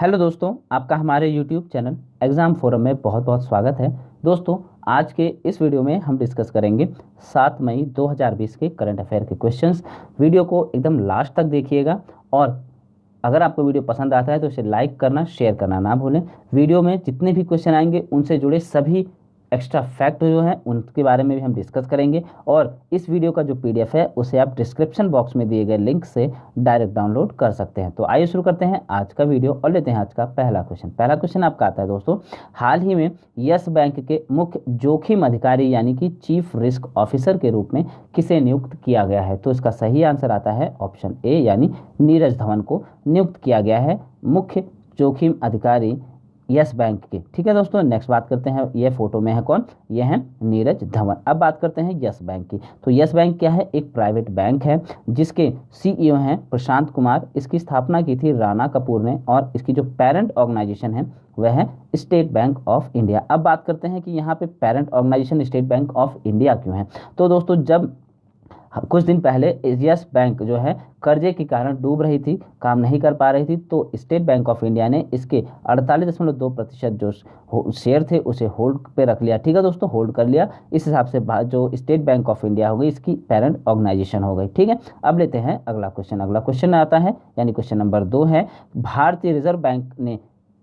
Hello दोस्तों, आपका हमारे यूट्यूब चैनल एग्ज़ाम फोरम में बहुत बहुत स्वागत है। दोस्तों, आज के इस वीडियो में हम डिस्कस करेंगे 7 मई 2020 के करंट अफेयर के क्वेश्चंस। वीडियो को एकदम लास्ट तक देखिएगा और अगर आपको वीडियो पसंद आता है तो इसे लाइक करना, शेयर करना ना भूलें। वीडियो में जितने भी क्वेश्चन आएंगे उनसे जुड़े सभी एक्स्ट्रा फैक्ट जो हैं उनके बारे में भी हम डिस्कस करेंगे और इस वीडियो का जो पीडीएफ है उसे आप डिस्क्रिप्शन बॉक्स में दिए गए लिंक से डायरेक्ट डाउनलोड कर सकते हैं। तो आइए शुरू करते हैं आज का वीडियो और लेते हैं आज का पहला क्वेश्चन। पहला क्वेश्चन आपका आता है दोस्तों, हाल ही में यस बैंक के मुख्य जोखिम अधिकारी यानी कि चीफ रिस्क ऑफिसर के रूप में किसे नियुक्त किया गया है? तो इसका सही आंसर आता है ऑप्शन ए यानी नीरज धवन को नियुक्त किया गया है मुख्य जोखिम अधिकारी यस बैंक के। ठीक है दोस्तों, नेक्स्ट बात करते हैं, ये फोटो में है कौन? ये है नीरज धवन। अब बात करते हैं यस बैंक की। तो यस बैंक क्या है? एक प्राइवेट बैंक है जिसके सीईओ हैं प्रशांत कुमार। इसकी स्थापना की थी राणा कपूर ने और इसकी जो पेरेंट ऑर्गेनाइजेशन है वह है स्टेट बैंक ऑफ इंडिया। अब बात करते हैं कि यहाँ पे parent organization State Bank of India क्यों है? तो दोस्तों, जब कुछ दिन पहले यस बैंक जो है कर्जे के कारण डूब रही थी, काम नहीं कर पा रही थी, तो स्टेट बैंक ऑफ इंडिया ने इसके 48.2% जो शेयर थे उसे होल्ड पे रख लिया। ठीक है दोस्तों, होल्ड कर लिया। इस हिसाब से जो स्टेट बैंक ऑफ इंडिया हो गई इसकी पेरेंट ऑर्गेनाइजेशन हो गई। ठीक है, अब लेते हैं अगला क्वेश्चन। अगला क्वेश्चन आता है यानी क्वेश्चन नंबर 2 है, भारतीय रिजर्व बैंक ने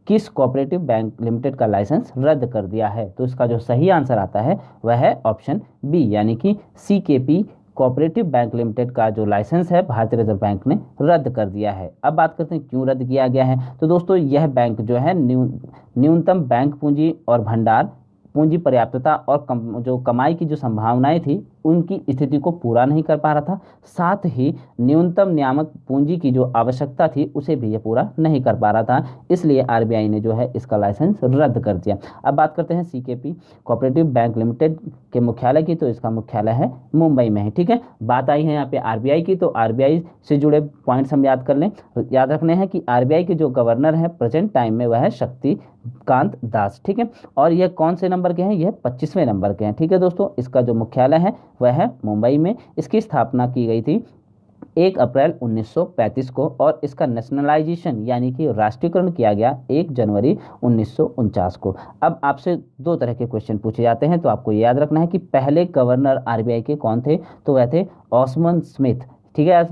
किस कोऑपरेटिव बैंक लिमिटेड का लाइसेंस रद्द कर दिया है? तो इसका जो सही आंसर आता है वह है ऑप्शन बी यानी कि सीकेपी कोऑपरेटिव बैंक लिमिटेड का जो लाइसेंस है भारतीय रिजर्व बैंक ने रद्द कर दिया है। अब बात करते हैं क्यों रद्द किया गया है। तो दोस्तों, यह बैंक जो है न्यूनतम बैंक पूंजी और भंडार पूंजी पर्याप्तता और जो कमाई की जो संभावनाएं थी उनकी स्थिति को पूरा नहीं कर पा रहा था, साथ ही न्यूनतम नियामक पूंजी की जो आवश्यकता थी उसे भी ये पूरा नहीं कर पा रहा था। इसलिए आरबीआई ने जो है इसका लाइसेंस रद्द कर दिया। अब बात करते हैं सीकेपी कोऑपरेटिव बैंक लिमिटेड के मुख्यालय की। तो इसका मुख्यालय है मुंबई में है। ठीक है, बात आई है यहाँ पे आरबीआई की, तो आरबीआई से जुड़े पॉइंट्स हम याद कर लें। याद रखने हैं कि आरबीआई के जो गवर्नर है प्रेजेंट टाइम में वह है शक्तिकांत दास। ठीक है, और यह कौन से नंबर के हैं? यह 25वें नंबर के हैं। ठीक है दोस्तों, इसका जो मुख्यालय है वह है मुंबई में। इसकी स्थापना की गई थी 1 अप्रैल 1935 को और इसका नेशनलाइजेशन यानी कि राष्ट्रीयकरण किया गया 1 जनवरी 1949 को। अब आपसे दो तरह के क्वेश्चन पूछे जाते हैं, तो आपको याद रखना है कि पहले गवर्नर आरबीआई के कौन थे? तो वह थे ऑस्मान स्मिथ। ठीक है,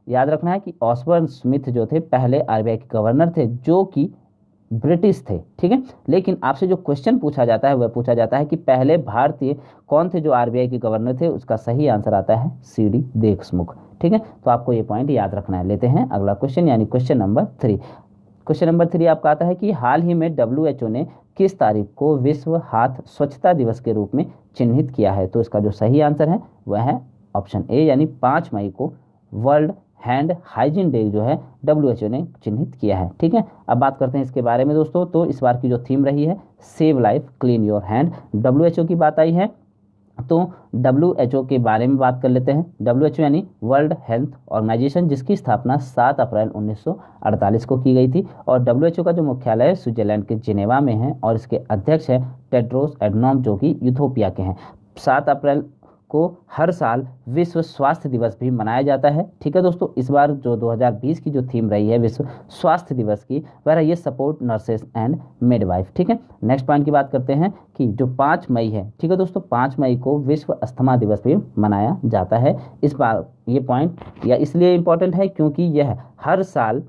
याद रखना है कि ऑस्मान स्मिथ जो थे पहले आरबीआई के गवर्नर थे जो कि ब्रिटिश थे। ठीक है, लेकिन आपसे जो क्वेश्चन पूछा जाता है वह पूछा जाता है कि पहले भारतीय कौन थे जो आरबीआई के गवर्नर थे? उसका सही आंसर आता है सीडी देशमुख। ठीक है, तो आपको ये पॉइंट याद रखना है। लेते हैं अगला क्वेश्चन यानी क्वेश्चन नंबर 3। क्वेश्चन नंबर 3 आपका आता है कि हाल ही में डब्ल्यूएचओ ने किस तारीख को विश्व हाथ स्वच्छता दिवस के रूप में चिन्हित किया है? तो इसका जो सही आंसर है वह है ऑप्शन ए यानी 5 मई को वर्ल्ड हैंड हाइजीन डे जो है डब्ल्यूएचओ ने चिन्हित किया है। ठीक है, अब बात करते हैं इसके बारे में दोस्तों। तो इस बार की जो थीम रही है save life clean your hand. WHO की बात आई है तो डब्ल्यूएचओ के बारे में बात कर लेते हैं। डब्ल्यूएचओ यानी वर्ल्ड हेल्थ ऑर्गेनाइजेशन, जिसकी स्थापना 7 अप्रैल 1948 को की गई थी और डब्ल्यूएचओ का जो मुख्यालय स्विट्जरलैंड के जिनेवा में है और इसके अध्यक्ष है टेड्रोस एडनॉम जो कि यूथोपिया के हैं। 7 अप्रैल को हर साल विश्व स्वास्थ्य दिवस भी मनाया जाता है। ठीक है दोस्तों, इस बार जो 2020 की जो थीम रही है विश्व स्वास्थ्य दिवस की वह रही है सपोर्ट नर्सेस एंड मिडवाइफ। ठीक है, नेक्स्ट पॉइंट की बात करते हैं कि जो 5 मई है, ठीक है दोस्तों, 5 मई को विश्व अस्थमा दिवस भी मनाया जाता है। इस बार ये पॉइंट या इसलिए इम्पोर्टेंट है क्योंकि यह हर साल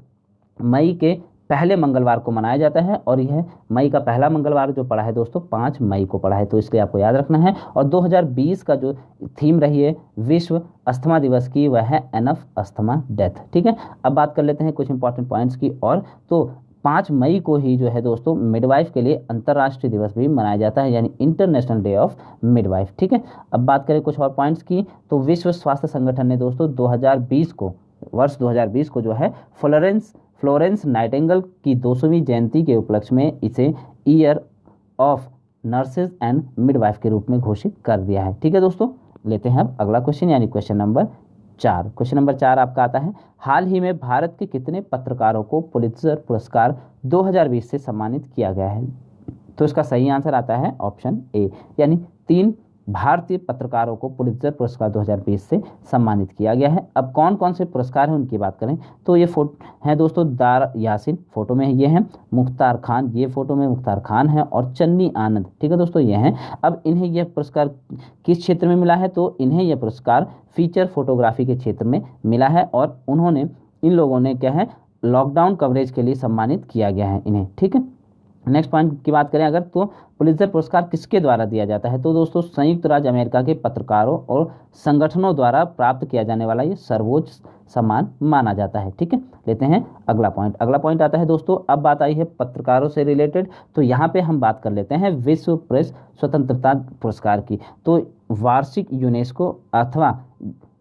मई के पहले मंगलवार को मनाया जाता है और यह मई का पहला मंगलवार जो पड़ा है दोस्तों 5 मई को पड़ा है, तो इसलिए आपको याद रखना है। और 2020 का जो थीम रही है विश्व अस्थमा दिवस की वह है एनफ अस्थमा डेथ। ठीक है, अब बात कर लेते हैं कुछ इंपॉर्टेंट पॉइंट्स की। और तो 5 मई को ही जो है दोस्तों मिडवाइफ के लिए अंतर्राष्ट्रीय दिवस भी मनाया जाता है यानी इंटरनेशनल डे ऑफ मिडवाइफ। ठीक है, अब बात करें कुछ और पॉइंट्स की। तो विश्व स्वास्थ्य संगठन ने दोस्तों 2020 को वर्ष 2020 को जो है फ्लोरेंस नाइटिंगेल की 200वीं जयंती के उपलक्ष्य में इसे year of nurses and midwife के रूप में घोषित कर दिया है। ठीक है दोस्तों, लेते हैं अब अगला क्वेश्चन यानी क्वेश्चन नंबर 4। क्वेश्चन नंबर 4 आपका आता है, हाल ही में भारत के कितने पत्रकारों को पुलित्जर पुरस्कार 2020 से सम्मानित किया गया है? तो इसका सही आंसर आता है ऑप्शन ए यानी 3 भारतीय पत्रकारों को पुलित्जर पुरस्कार 2020 से सम्मानित किया गया है। अब कौन कौन से पुरस्कार हैं उनकी बात करें तो ये हैं दोस्तों दार यासिन फोटो में ये हैं, मुख्तार खान ये फोटो में मुख्तार खान है, और चन्नी आनंद, ठीक है दोस्तों ये हैं। अब इन्हें यह पुरस्कार किस क्षेत्र में मिला है तो इन्हें यह पुरस्कार फीचर फोटोग्राफी के क्षेत्र में मिला है, और उन्होंने इन लोगों ने क्या है लॉकडाउन कवरेज के लिए सम्मानित किया गया है इन्हें, ठीक है। नेक्स्ट पॉइंट की बात करें अगर तो पुलित्जर पुरस्कार किसके द्वारा दिया जाता है तो दोस्तों संयुक्त राज्य अमेरिका के पत्रकारों और संगठनों द्वारा प्राप्त किया जाने वाला ये सर्वोच्च सम्मान माना जाता है, ठीक है। लेते हैं अगला पॉइंट। अगला पॉइंट आता है दोस्तों, अब बात आई है पत्रकारों से रिलेटेड, तो यहाँ पे हम बात कर लेते हैं विश्व प्रेस स्वतंत्रता पुरस्कार की। तो वार्षिक यूनेस्को अथवा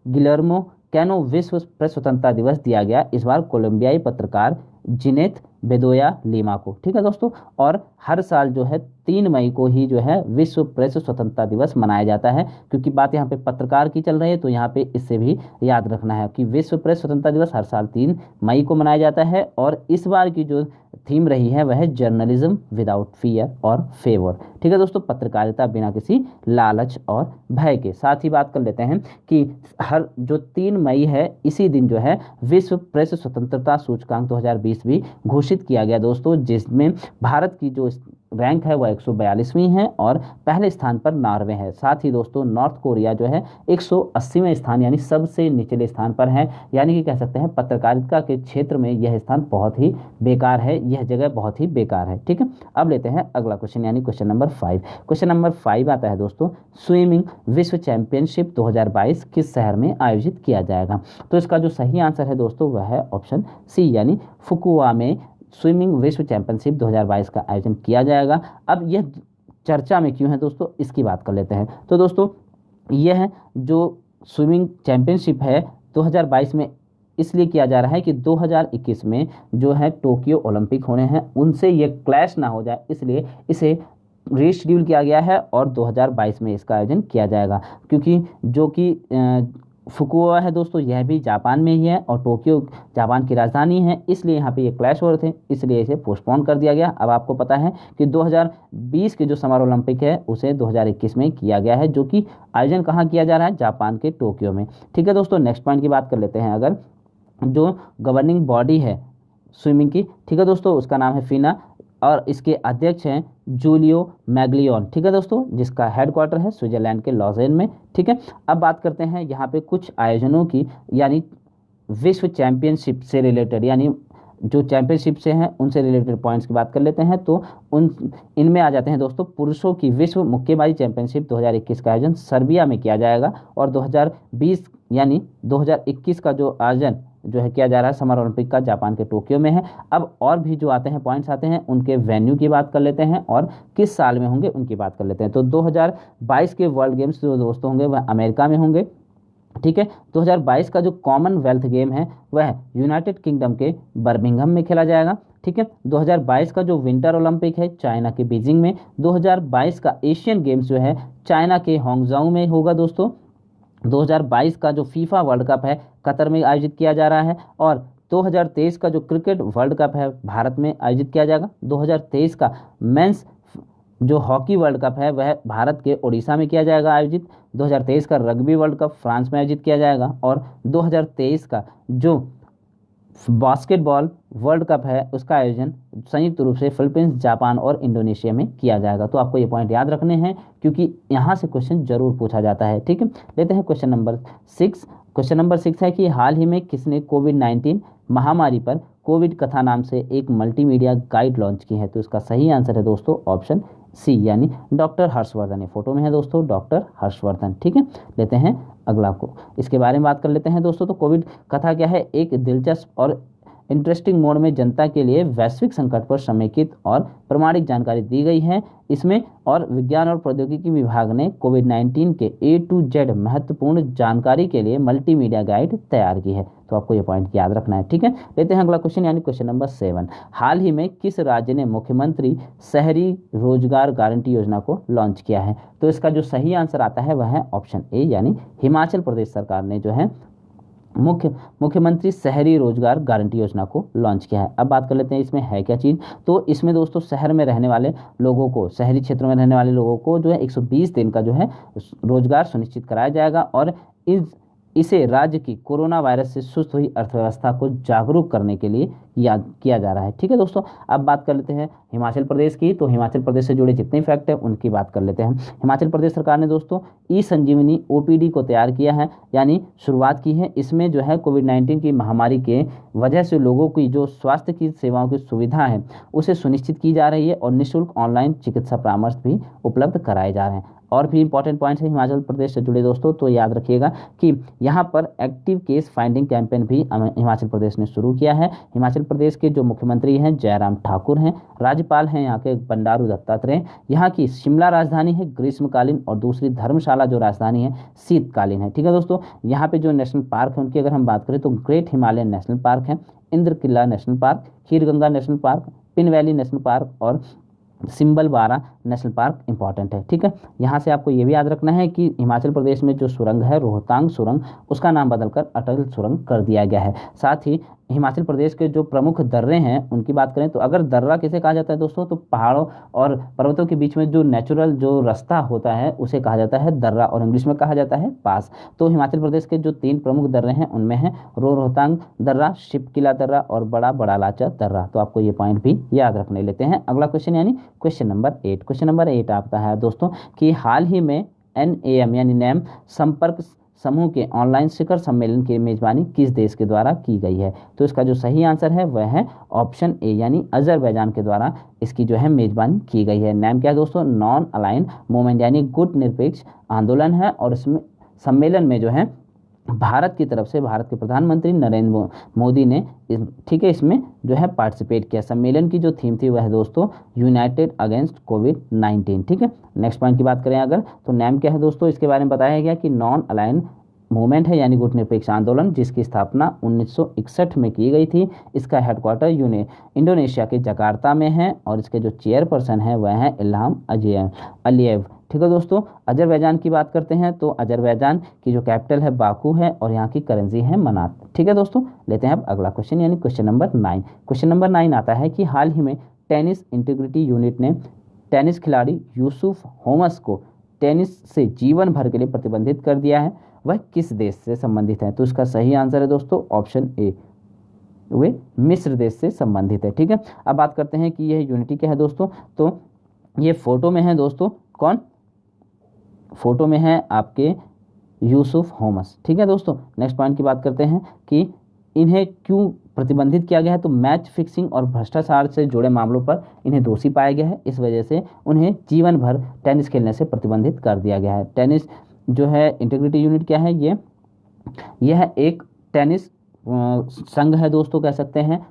गिलर्मो कैनो विश्व प्रेस स्वतंत्रता दिवस दिया गया इस बार कोलंबियाई पत्रकार जिनेथ बेदोया लीमा को, ठीक है दोस्तों। और हर साल जो है 3 मई को ही जो है विश्व प्रेस स्वतंत्रता दिवस मनाया जाता है, क्योंकि बात यहाँ पे पत्रकार की चल रही है तो यहाँ पे इससे भी याद रखना है कि विश्व प्रेस स्वतंत्रता दिवस हर साल 3 मई को मनाया जाता है। और इस बार की जो थीम रही है वह है जर्नलिज्म विदाउट फियर और फेवर, ठीक है दोस्तों, पत्रकारिता बिना किसी लालच और भय के। साथ ही बात कर लेते हैं कि हर जो 3 मई है इसी दिन जो है विश्व प्रेस स्वतंत्रता सूचकांक 2020 भी घोषित किया गया दोस्तों, जिसमें भारत की जो रैंक है वह 142वीं है और पहले स्थान पर नॉर्वे है। साथ ही दोस्तों नॉर्थ कोरिया जो है 180वें स्थान यानी सबसे निचले स्थान पर है, यानी कि कह सकते हैं पत्रकारिता के क्षेत्र में यह स्थान बहुत ही बेकार है, यह जगह बहुत ही बेकार है, ठीक है। अब लेते हैं अगला क्वेश्चन यानी क्वेश्चन नंबर 5। क्वेश्चन नंबर 5 आता है दोस्तों, स्विमिंग विश्व चैंपियनशिप 2022 किस शहर में आयोजित किया जाएगा। तो इसका जो सही आंसर है दोस्तों वह है ऑप्शन सी यानी फुकुओका में स्विमिंग विश्व चैंपियनशिप 2022 का आयोजन किया जाएगा। अब यह चर्चा में क्यों है दोस्तों इसकी बात कर लेते हैं। तो दोस्तों यह जो स्विमिंग चैंपियनशिप है 2022 में इसलिए किया जा रहा है कि 2021 में जो है टोक्यो ओलंपिक होने हैं, उनसे ये क्लैश ना हो जाए, इसलिए इसे रीशेड्यूल किया गया है और 2022 में इसका आयोजन किया जाएगा। क्योंकि जो कि फुकुओका है दोस्तों यह भी जापान में ही है और टोक्यो जापान की राजधानी है, इसलिए यहाँ पे ये क्लैश हो रहे थे, इसलिए इसे पोस्टपोन कर दिया गया। अब आपको पता है कि 2020 के जो समर ओलंपिक है उसे 2021 में किया गया है, जो कि आयोजन कहाँ किया जा रहा है, जापान के टोक्यो में, ठीक है दोस्तों। नेक्स्ट पॉइंट की बात कर लेते हैं, अगर जो गवर्निंग बॉडी है स्विमिंग की, ठीक है दोस्तों, उसका नाम है फीना और इसके अध्यक्ष हैं जूलियो मैग्लियोन, ठीक है दोस्तों, जिसका हेडक्वार्टर है स्विट्जरलैंड के लॉजेन में, ठीक है। अब बात करते हैं यहाँ पे कुछ आयोजनों की, यानी विश्व चैंपियनशिप से रिलेटेड, यानी जो चैंपियनशिप से हैं उनसे रिलेटेड पॉइंट्स की बात कर लेते हैं। तो इनमें आ जाते हैं दोस्तों, पुरुषों की विश्व मुक्केबाजी चैंपियनशिप 2021 का आयोजन सर्बिया में किया जाएगा और 2020 यानी 2021 का जो आयोजन जो है किया जा रहा है समर ओलंपिक का जापान के टोक्यो में है। अब और भी जो आते हैं पॉइंट्स आते हैं उनके वेन्यू की बात कर लेते हैं और किस साल में होंगे उनकी बात कर लेते हैं। तो 2022 के वर्ल्ड गेम्स जो दोस्तों होंगे वह अमेरिका में होंगे, ठीक है। 2022 का जो कॉमनवेल्थ गेम है वह यूनाइटेड किंगडम के बर्मिंघम में खेला जाएगा, ठीक है। 2022 का जो विंटर ओलंपिक है चाइना के बीजिंग में। 2022 का एशियन गेम्स जो है चाइना के हांगझाऊ में होगा दोस्तों। 2022 का जो फीफा वर्ल्ड कप है कतर में आयोजित किया जा रहा है और 2023 का जो क्रिकेट वर्ल्ड कप है भारत में आयोजित किया जाएगा। 2023 का मेंस जो हॉकी वर्ल्ड कप है वह भारत के ओडिशा में किया जाएगा आयोजित। 2023 का रग्बी वर्ल्ड कप फ्रांस में आयोजित किया जाएगा और 2023 का जो बास्केटबॉल वर्ल्ड कप है उसका आयोजन संयुक्त रूप से फिलीपींस, जापान और इंडोनेशिया में किया जाएगा। तो आपको ये पॉइंट याद रखने हैं क्योंकि यहाँ से क्वेश्चन जरूर पूछा जाता है, ठीक है। लेते हैं क्वेश्चन नंबर 6। क्वेश्चन नंबर 6 है कि हाल ही में किसने कोविड-19 महामारी पर कोविड कथा नाम से एक मल्टीमीडिया गाइड लॉन्च की है। तो इसका सही आंसर है दोस्तों ऑप्शन सी यानी डॉक्टर हर्षवर्धन। ये फोटो में है दोस्तों डॉक्टर हर्षवर्धन, ठीक है। लेते हैं अगला को इसके बारे में बात कर लेते हैं दोस्तों। तो कोविड कथा क्या है, एक दिलचस्प और इंटरेस्टिंग मोड में जनता के लिए वैश्विक संकट पर समेकित और प्रमाणिक जानकारी दी गई है इसमें। और विज्ञान और प्रौद्योगिकी विभाग ने कोविड-19 के A to Z महत्वपूर्ण जानकारी के लिए मल्टीमीडिया गाइड तैयार की है। तो आपको ये पॉइंट याद रखना है, ठीक है। लेते हैं अगला क्वेश्चन यानी क्वेश्चन नंबर 7। हाल ही में किस राज्य ने मुख्यमंत्री शहरी रोजगार गारंटी योजना को लॉन्च किया है। तो इसका जो सही आंसर आता है वह है ऑप्शन ए यानी हिमाचल प्रदेश सरकार ने जो है मुख्यमंत्री शहरी रोजगार गारंटी योजना को लॉन्च किया है। अब बात कर लेते हैं इसमें है क्या चीज़। तो इसमें दोस्तों शहर में रहने वाले लोगों को, शहरी क्षेत्रों में रहने वाले लोगों को जो है 120 दिन का जो है रोजगार सुनिश्चित कराया जाएगा और इसे राज्य की कोरोना वायरस से सुस्त हुई अर्थव्यवस्था को जागरूक करने के लिए किया जा रहा है। ठीक है दोस्तों, अब बात कर लेते हैं हिमाचल प्रदेश की। तो हिमाचल प्रदेश से जुड़े जितने फैक्ट हैं उनकी बात कर लेते हैं। हिमाचल प्रदेश सरकार ने दोस्तों ई संजीवनी ओपीडी को तैयार किया है, यानी शुरुआत की है। इसमें जो है कोविड-19 की महामारी के वजह से लोगों की जो स्वास्थ्य की सेवाओं की सुविधा है उसे सुनिश्चित की जा रही है और निःशुल्क ऑनलाइन चिकित्सा परामर्श भी उपलब्ध कराए जा रहे हैं। और भी इंपॉर्टेंट पॉइंट्स है हिमाचल प्रदेश से जुड़े दोस्तों, तो याद रखिएगा कि यहाँ पर एक्टिव केस फाइंडिंग कैंपेन भी हिमाचल प्रदेश ने शुरू किया है। हिमाचल प्रदेश के जो मुख्यमंत्री हैं जयराम ठाकुर हैं, राज्यपाल हैं यहाँ के बंडारू दत्तात्रेय, यहाँ की शिमला राजधानी है ग्रीष्मकालीन और दूसरी धर्मशाला जो राजधानी है शीतकालीन है। ठीक है दोस्तों, यहाँ पे जो नेशनल पार्क है उनकी अगर हम बात करें तो ग्रेट हिमालयन नेशनल पार्क है, Inderkilla national park, Kheerganga national park, Pin valley national park और सिंबलबारा नेशनल पार्क इंपॉर्टेंट है। ठीक है, यहाँ से आपको ये भी याद रखना है कि हिमाचल प्रदेश में जो सुरंग है रोहतांग सुरंग, उसका नाम बदलकर अटल सुरंग कर दिया गया है। साथ ही हिमाचल प्रदेश के जो प्रमुख दर्रे हैं उनकी बात करें तो अगर दर्रा किसे कहा जाता है दोस्तों, तो पहाड़ों और पर्वतों के बीच में जो नेचुरल जो रास्ता होता है उसे कहा जाता है दर्रा और इंग्लिश में कहा जाता है पास। तो हिमाचल प्रदेश के जो 3 प्रमुख दर्रे हैं उनमें है रोहतांग दर्रा, शिपकिला दर्रा और बड़ा लाचा दर्रा। तो आपको ये पॉइंट भी याद रखने लेते हैं। अगला क्वेश्चन यानी क्वेश्चन नंबर 8। क्वेश्चन नंबर 8 आता है दोस्तों कि हाल ही में NAM यानी नैम संपर्क समूह के ऑनलाइन शिखर सम्मेलन की मेजबानी किस देश के द्वारा की गई है। तो इसका जो सही आंसर है वह है ऑप्शन ए यानी अजरबैजान के द्वारा इसकी जो है मेजबानी की गई है। नाम क्या है दोस्तों, नॉन अलाइन मूवमेंट यानी गुट निरपेक्ष आंदोलन है और इसमें सम्मेलन में जो है भारत की तरफ से भारत के प्रधानमंत्री नरेंद्र मोदी ने ठीक है इसमें जो है पार्टिसिपेट किया। सम्मेलन की जो थीम थी वह है दोस्तों यूनाइटेड अगेंस्ट कोविड-19। ठीक है, नेक्स्ट पॉइंट की बात करें अगर तो नाम क्या है दोस्तों, इसके बारे में बताया गया कि नॉन अलाइन मूवमेंट है यानी गुटनिरपेक्ष आंदोलन, जिसकी स्थापना 1961 में की गई थी। इसका हेडक्वार्टर इंडोनेशिया के जकार्ता में है और इसके जो चेयरपर्सन है वह है इल्हाम अलियेव। ठीक है दोस्तों, अजरबैजान की बात करते हैं तो अजरबैजान की जो कैपिटल है बाकू है और यहाँ की करेंसी है मनात। ठीक है दोस्तों, लेते हैं अब अगला क्वेश्चन यानी क्वेश्चन नंबर 9। क्वेश्चन नंबर 9 आता है कि हाल ही में टेनिस इंटीग्रिटी यूनिट ने टेनिस खिलाड़ी यूसुफ होमस को टेनिस से जीवन भर के लिए प्रतिबंधित कर दिया है, वह किस देश से संबंधित है। तो इसका सही आंसर है दोस्तों ऑप्शन ए, वे मिस्र देश से संबंधित है। ठीक है, अब बात करते हैं कि यह यूनिटी क्या है दोस्तों। तो ये फोटो में है दोस्तों, कौन फोटो में है आपके यूसुफ होमस। ठीक है दोस्तों, नेक्स्ट पॉइंट की बात करते हैं कि इन्हें क्यों प्रतिबंधित किया गया है। तो मैच फिक्सिंग और भ्रष्टाचार से जुड़े मामलों पर इन्हें दोषी पाया गया है, इस वजह से उन्हें जीवन भर टेनिस खेलने से प्रतिबंधित कर दिया गया है। टेनिस जो है इंटीग्रिटी यूनिट क्या है, यह एक टेनिस संघ है दोस्तों, कह सकते हैं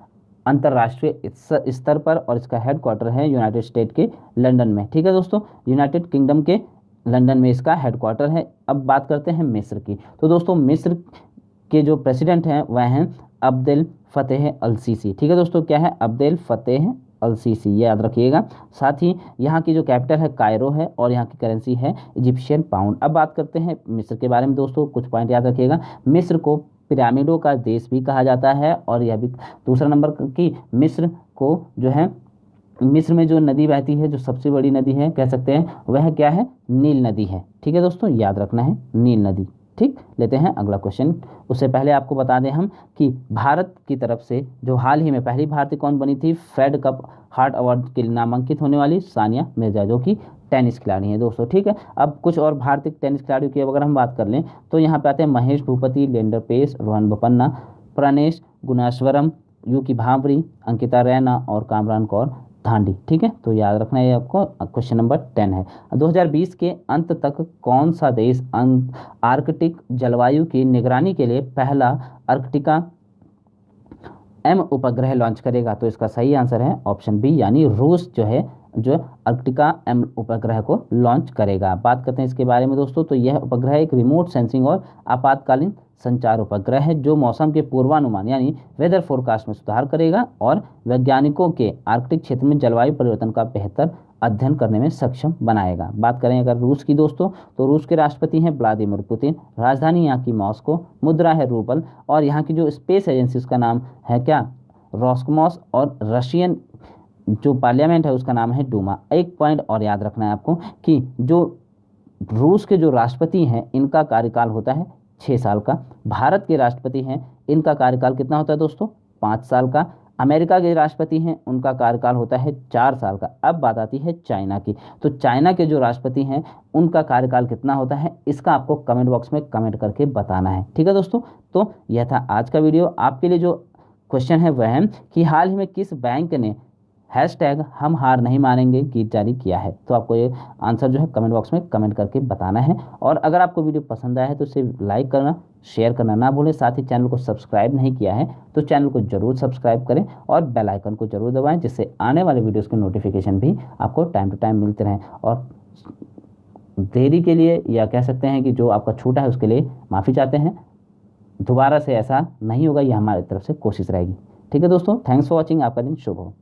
अंतर्राष्ट्रीय स्तर पर, और इसका हेडक्वार्टर है यूनाइटेड स्टेट के लंदन में। ठीक है दोस्तों, यूनाइटेड किंगडम के लंदन में इसका हेडक्वार्टर है। अब बात करते हैं मिस्र की। तो दोस्तों मिस्र के जो प्रेसिडेंट हैं वह हैं अब्देल फतेह अल सीसी। ठीक है दोस्तों, क्या है, अब्देल फतेह अल सीसी, ये याद रखिएगा। साथ ही यहाँ की जो कैपिटल है कायरो है और यहाँ की करेंसी है इजिप्शियन पाउंड। अब बात करते हैं मिस्र के बारे में दोस्तों, कुछ पॉइंट याद रखिएगा। मिस्र को पिरामिडों का देश भी कहा जाता है और यह भी दूसरा नंबर की मिस्र को जो है, मिस्र में जो नदी बहती है, जो सबसे बड़ी नदी है कह सकते हैं, वह क्या है, नील नदी है। ठीक है दोस्तों, याद रखना है नील नदी। ठीक, लेते हैं अगला क्वेश्चन। उससे पहले आपको बता दें हम कि भारत की तरफ से जो हाल ही में पहली भारतीय कौन बनी थी फेड कप हार्ट अवार्ड के लिए नामांकित होने वाली सानिया मिर्जा, जो कि टेनिस खिलाड़ी हैं दोस्तों। ठीक है, अब कुछ और भारतीय टेनिस खिलाड़ियों की अगर हम बात कर लें तो यहाँ पे आते हैं महेश भूपति, लिएंडर पेस, रोहन बोपन्ना, प्रणेश गुणाश्वरम, युकी भांवरी, अंकिता रैना और कामरान कौर धांडी। ठीक है, तो याद रखना है आपको। क्वेश्चन नंबर 10 है 2020 के अंत तक कौन सा देश आर्कटिक जलवायु की निगरानी के लिए पहला आर्कटिका M उपग्रह लॉन्च करेगा। तो इसका सही आंसर है ऑप्शन बी यानी रूस जो है जो आर्कटिका M उपग्रह को लॉन्च करेगा। बात करते हैं इसके बारे में दोस्तों, तो यह उपग्रह एक रिमोट सेंसिंग और आपातकालीन संचार उपग्रह है जो मौसम के पूर्वानुमान यानी वेदर फोरकास्ट में सुधार करेगा और वैज्ञानिकों के आर्कटिक क्षेत्र में जलवायु परिवर्तन का बेहतर अध्ययन करने में सक्षम बनाएगा। बात करें अगर रूस की दोस्तों, तो रूस के राष्ट्रपति हैं व्लादिमीर पुतिन, राजधानी यहाँ की मॉस्को, मुद्रा है रूबल, और यहाँ की जो स्पेस एजेंसी उसका नाम है क्या, रॉसकॉमॉस, और रशियन जो पार्लियामेंट है उसका नाम है डूमा। एक पॉइंट और याद रखना है आपको कि जो रूस के जो राष्ट्रपति हैं इनका कार्यकाल होता है 6 साल का, भारत के राष्ट्रपति हैं इनका कार्यकाल कितना होता है दोस्तों, 5 साल का, अमेरिका के राष्ट्रपति हैं उनका कार्यकाल होता है 4 साल का। अब बात आती है चाइना की, तो चाइना के जो राष्ट्रपति हैं उनका कार्यकाल कितना होता है, इसका आपको कमेंट बॉक्स में कमेंट करके बताना है। ठीक है दोस्तों, तो यह था आज का वीडियो। आपके लिए जो क्वेश्चन है वह है कि हाल ही में किस बैंक ने हैशटैग हम हार नहीं मानेंगे गीत जारी किया है। तो आपको ये आंसर जो है कमेंट बॉक्स में कमेंट करके बताना है। और अगर आपको वीडियो पसंद आया है तो इसे लाइक करना, शेयर करना ना भूलें। साथ ही चैनल को सब्सक्राइब नहीं किया है तो चैनल को जरूर सब्सक्राइब करें और बेल आइकन को जरूर दबाएं, जिससे आने वाले वीडियोज़ के नोटिफिकेशन भी आपको टाइम टू टाइम मिलते रहें। और देरी के लिए या कह सकते हैं कि जो आपका छूटा है उसके लिए माफ़ी चाहते हैं। दोबारा से ऐसा नहीं होगा, ये हमारी तरफ से कोशिश रहेगी। ठीक है दोस्तों, थैंक्स फॉर वॉचिंग। आपका दिन शुभ हो।